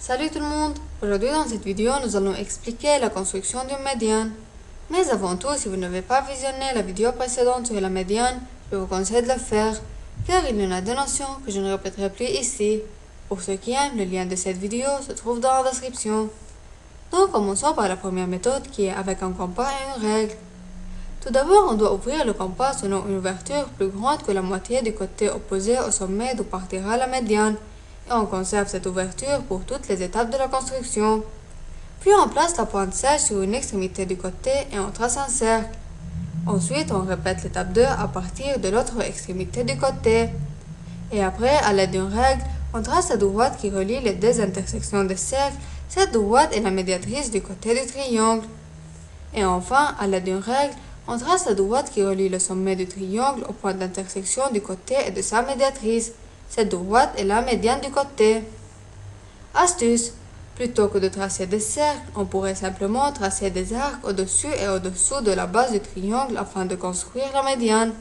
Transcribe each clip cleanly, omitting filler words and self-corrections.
Salut tout le monde! Aujourd'hui dans cette vidéo, nous allons expliquer la construction d'une médiane. Mais avant tout, si vous n'avez pas visionné la vidéo précédente sur la médiane, je vous conseille de le faire, car il y en a des notions que je ne répéterai plus ici. Pour ceux qui aiment, le lien de cette vidéo se trouve dans la description. Donc commençons par la première méthode qui est avec un compas et une règle. Tout d'abord, on doit ouvrir le compas selon une ouverture plus grande que la moitié du côté opposé au sommet d'où partira la médiane, et on conserve cette ouverture pour toutes les étapes de la construction. Puis on place la pointe sèche sur une extrémité du côté et on trace un cercle. Ensuite, on répète l'étape 2 à partir de l'autre extrémité du côté. Et après, à l'aide d'une règle, on trace la droite qui relie les deux intersections des cercles. Cette droite est la médiatrice du côté du triangle. Et enfin, à l'aide d'une règle, on trace la droite qui relie le sommet du triangle au point d'intersection du côté et de sa médiatrice. Cette droite est la médiane du côté. Astuce: plutôt que de tracer des cercles, on pourrait simplement tracer des arcs au-dessus et au-dessous de la base du triangle afin de construire la médiane.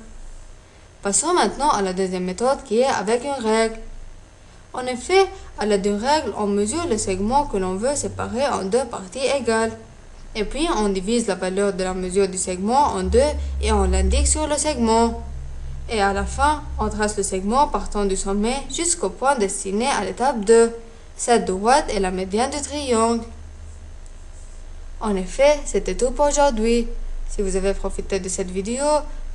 Passons maintenant à la deuxième méthode qui est avec une règle. En effet, à l'aide d'une règle, on mesure le segment que l'on veut séparer en deux parties égales. Et puis, on divise la valeur de la mesure du segment en deux et on l'indique sur le segment. Et à la fin, on trace le segment partant du sommet jusqu'au point destiné à l'étape 2. Cette droite est la médiane du triangle. En effet, c'était tout pour aujourd'hui. Si vous avez profité de cette vidéo,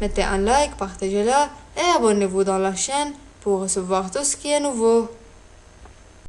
mettez un like, partagez-la et abonnez-vous dans la chaîne pour recevoir tout ce qui est nouveau.